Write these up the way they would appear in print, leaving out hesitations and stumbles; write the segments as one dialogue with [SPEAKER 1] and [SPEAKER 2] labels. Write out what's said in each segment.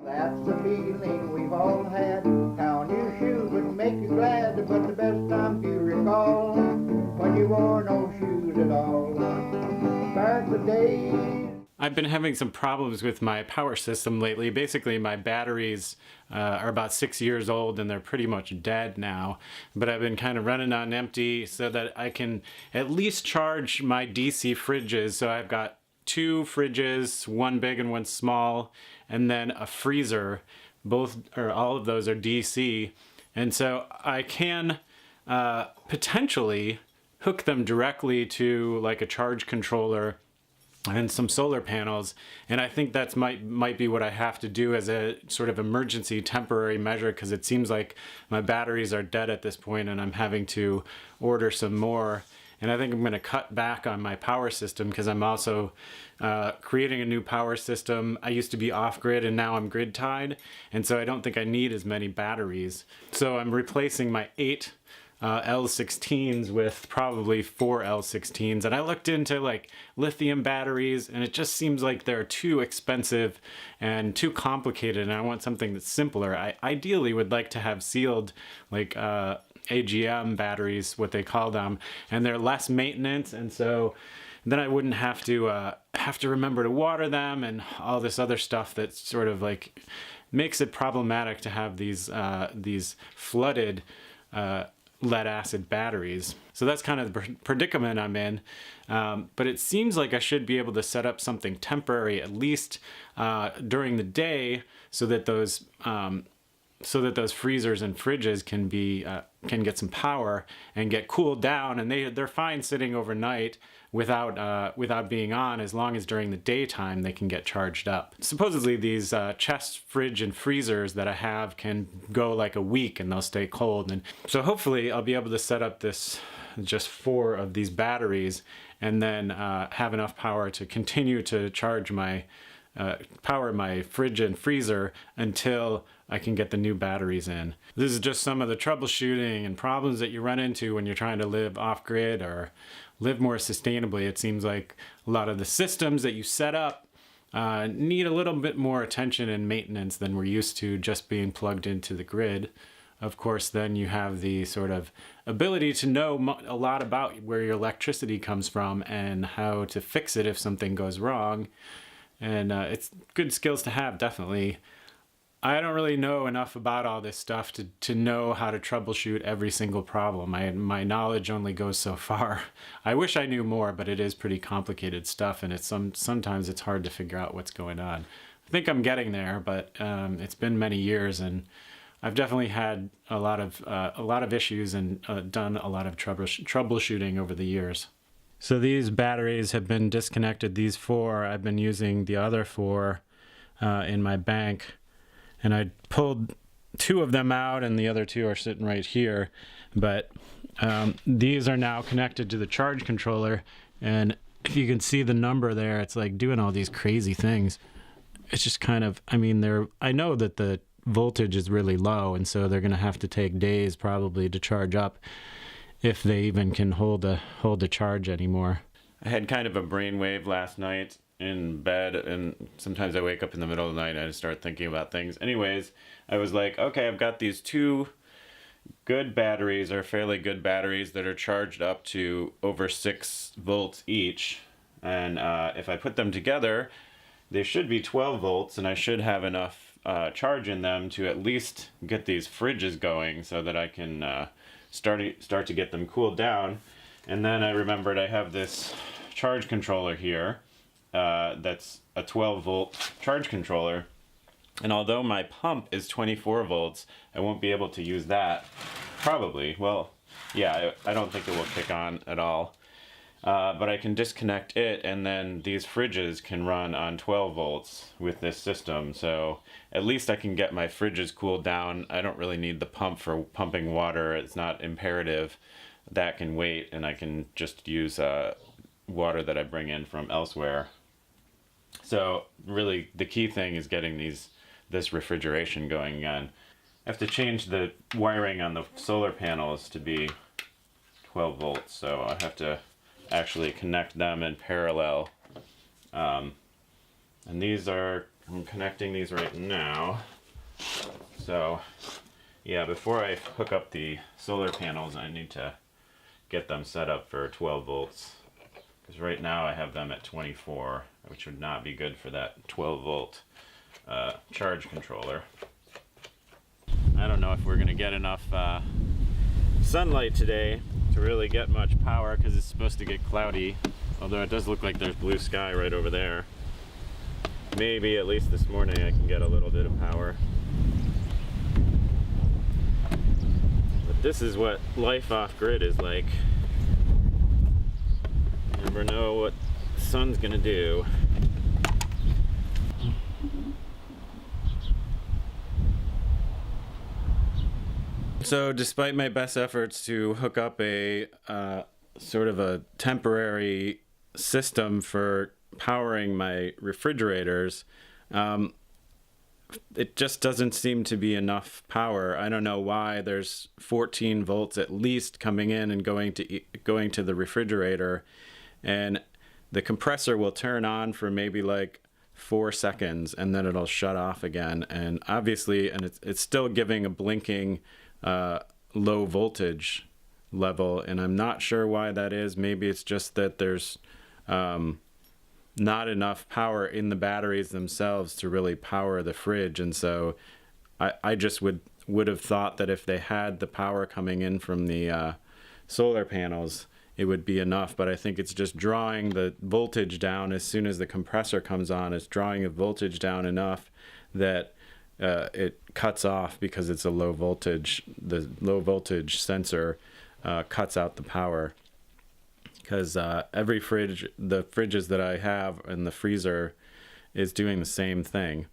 [SPEAKER 1] That's the feeling we've all had. How new shoes would make you glad, but the best time you recall when you wore no shoes at all. Back the days.
[SPEAKER 2] I've been having some problems with my power system lately. Basically, my batteries are about 6 years old and they're pretty much dead now. But I've been kind of running on empty so that I can at least charge my DC fridges. So I've got 2 fridges, one big and one small, and then a freezer. All of those are DC. And so I can potentially hook them directly to like a charge controller and some solar panels, and I think that's might be what I have to do as a sort of emergency temporary measure, because it seems like my batteries are dead at this point and I'm having to order some more. And I think I'm going to cut back on my power system because I'm also creating a new power system. I used to be off-grid and now I'm grid tied, and so I don't think I need as many batteries. So I'm replacing my 8 L16s with probably 4 L16s, and I looked into like lithium batteries and it just seems like they're too expensive and too complicated, and I want something that's simpler. I ideally would like to have sealed like AGM batteries, what they call them, and they're less maintenance, and so then I wouldn't have to remember to water them and all this other stuff that sort of like makes it problematic to have these flooded lead acid batteries. So that's kind of the predicament I'm in. But it seems like I should be able to set up something temporary, at least during the day, so that those freezers and fridges can get some power and get cooled down, and they're fine sitting overnight without being on, as long as during the daytime they can get charged up. Supposedly these chest fridge and freezers that I have can go like a week and they'll stay cold, and so hopefully I'll be able to set up just 4 of these batteries and then have enough power to continue to charge my power my fridge and freezer until I can get the new batteries in. This is just some of the troubleshooting and problems that you run into when you're trying to live off-grid or live more sustainably. It seems like a lot of the systems that you set up need a little bit more attention and maintenance than we're used to just being plugged into the grid. Of course, then you have the sort of ability to know a lot about where your electricity comes from and how to fix it if something goes wrong. And it's good skills to have, definitely. I don't really know enough about all this stuff to know how to troubleshoot every single problem. My knowledge only goes so far. I wish I knew more, but it is pretty complicated stuff, and sometimes it's hard to figure out what's going on. I think I'm getting there, but it's been many years, and I've definitely had a lot of issues and done a lot of troubleshooting over the years. So these batteries have been disconnected. These 4, I've been using the other 4 in my bank. And I pulled 2 of them out and the other 2 are sitting right here. But these are now connected to the charge controller. And if you can see the number there, it's like doing all these crazy things. It's just kind of, I mean, I know that the voltage is really low, and so they're going to have to take days probably to charge up if they even can hold a charge anymore. I had kind of a brainwave last night in bed, and sometimes I wake up in the middle of the night and I just start thinking about things. Anyways, I was like, okay, I've got these 2 good batteries, or fairly good batteries, that are charged up to over 6 volts each, and if I put them together they should be 12 volts, and I should have enough charge in them to at least get these fridges going so that I can start to get them cooled down. And then I remembered I have this charge controller here that's a 12 volt charge controller, and although my pump is 24 volts, I won't be able to use that, probably. Well, yeah, I don't think it will kick on at all, but I can disconnect it, and then these fridges can run on 12 volts with this system, so at least I can get my fridges cooled down. I don't really need the pump for pumping water. It's not imperative. That can wait, and I can just use water that I bring in from elsewhere. So really the key thing is getting this refrigeration going again. I have to change the wiring on the solar panels to be 12 volts, so I have to actually connect them in parallel. And these are I'm connecting these right now. So yeah, before I hook up the solar panels, I need to get them set up for 12 volts. Because right now I have them at 24, which would not be good for that 12 volt charge controller. I don't know if we're going to get enough sunlight today to really get much power, because it's supposed to get cloudy. Although it does look like there's blue sky right over there. Maybe at least this morning I can get a little bit of power. But this is what life off grid is like. You never know what the sun's gonna do. So despite my best efforts to hook up a sort of a temporary system for powering my refrigerators, it just doesn't seem to be enough power. I don't know why. There's 14 volts at least coming in and going to the refrigerator, and the compressor will turn on for maybe like 4 seconds and then it'll shut off again. And obviously, and it's still giving a blinking low voltage level, and I'm not sure why that is. Maybe it's just that there's not enough power in the batteries themselves to really power the fridge. And so I just would have thought that if they had the power coming in from the solar panels, it would be enough. But I think it's just drawing the voltage down as soon as the compressor comes on. It's drawing the voltage down enough that it cuts off, because it's a low voltage. The low voltage sensor cuts out the power. Because every fridge, the fridges that I have in the freezer, is doing the same thing.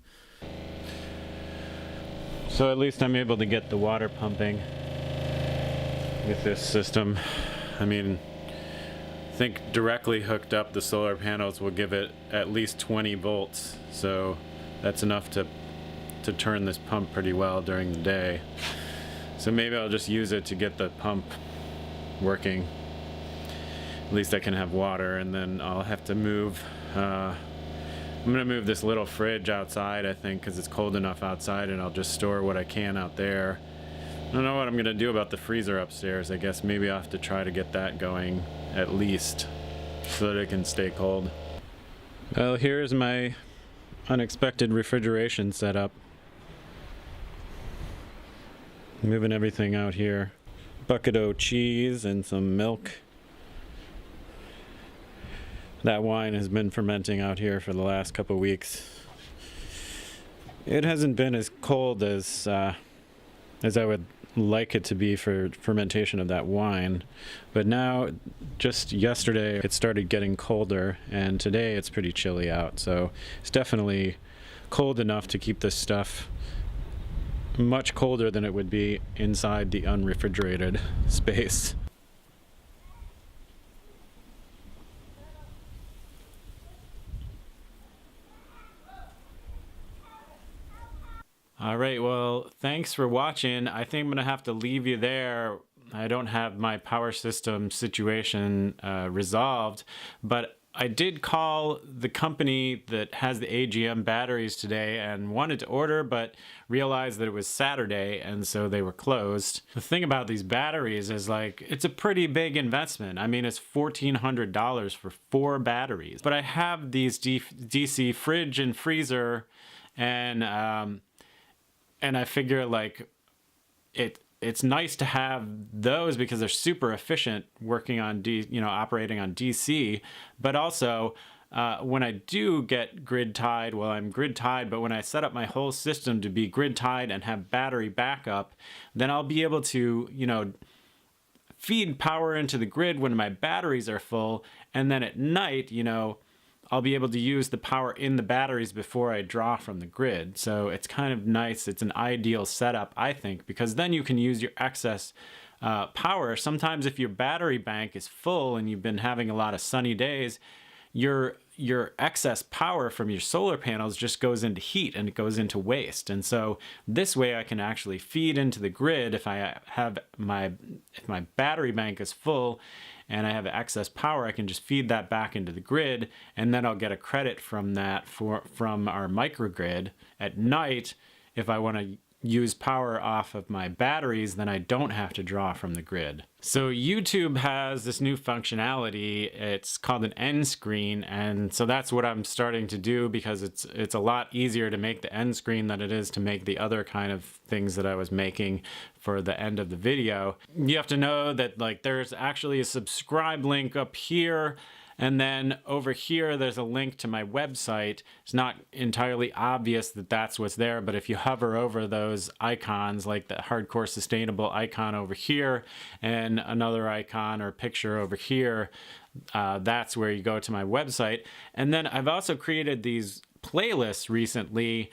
[SPEAKER 2] So at least I'm able to get the water pumping with this system. I mean, I think directly hooked up, the solar panels will give it at least 20 volts. So that's enough to turn this pump pretty well during the day. So maybe I'll just use it to get the pump working. At least I can have water, and then I'll have to move. I'm gonna move this little fridge outside, I think, because it's cold enough outside, and I'll just store what I can out there. I don't know what I'm gonna do about the freezer upstairs. I guess maybe I'll have to try to get that going at least, so that it can stay cold. Well, here's my unexpected refrigeration setup. Moving everything out here. Bucket of cheese and some milk. That wine has been fermenting out here for the last couple of weeks. It hasn't been as cold as I would like it to be for fermentation of that wine, but now, just yesterday, it started getting colder, and today it's pretty chilly out, so it's definitely cold enough to keep this stuff much colder than it would be inside the unrefrigerated space. All right, well, thanks for watching. I think I'm gonna have to leave you there. I don't have my power system situation resolved, but I did call the company that has the AGM batteries today and wanted to order, but realized that it was Saturday, and so they were closed. The thing about these batteries is, like, it's a pretty big investment. I mean, it's $1,400 for 4 batteries. But I have these DC fridge and freezer, and I figure, like, it's nice to have those because they're super efficient working on operating on DC. But also, when I do get grid tied, well, I'm grid tied, but when I set up my whole system to be grid tied and have battery backup, then I'll be able to, feed power into the grid when my batteries are full. And then at night, I'll be able to use the power in the batteries before I draw from the grid. So it's kind of nice. It's an ideal setup, I think, because then you can use your excess power. Sometimes if your battery bank is full and you've been having a lot of sunny days, your excess power from your solar panels just goes into heat and it goes into waste. And so this way I can actually feed into the grid if if my battery bank is full and I have excess power, I can just feed that back into the grid, and then I'll get a credit from that from our microgrid. At night, if I want to use power off of my batteries, then I don't have to draw from the grid. So YouTube has this new functionality. It's called an end screen, and so that's what I'm starting to do, because it's a lot easier to make the end screen than it is to make the other kind of things that I was making for the end of the video. You have to know that like there's actually a subscribe link up here, and then over here, there's a link to my website. It's not entirely obvious that that's what's there, but if you hover over those icons, like the Hardcore Sustainable icon over here, and another icon or picture over here, that's where you go to my website. And then I've also created these playlists recently.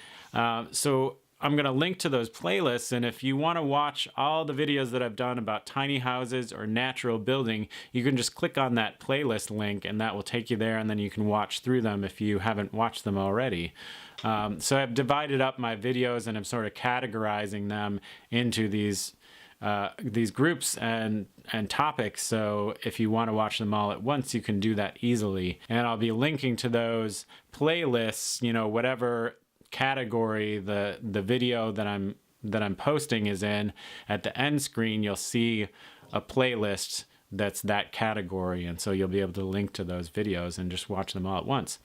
[SPEAKER 2] So I'm going to link to those playlists, and if you want to watch all the videos that I've done about tiny houses or natural building, you can just click on that playlist link and that will take you there, and then you can watch through them if you haven't watched them already. So I've divided up my videos and I'm sort of categorizing them into these groups and topics, so if you want to watch them all at once, you can do that easily. And I'll be linking to those playlists, you know, whatever category the video that I'm posting is in. At the end screen, you'll see a playlist that's that category, and so you'll be able to link to those videos and just watch them all at once.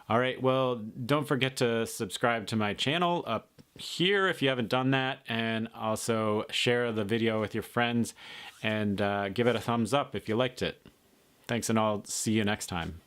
[SPEAKER 2] All right, well, don't forget to subscribe to my channel up here if you haven't done that, and also share the video with your friends, and give it a thumbs up if you liked it. Thanks, and I'll see you next time.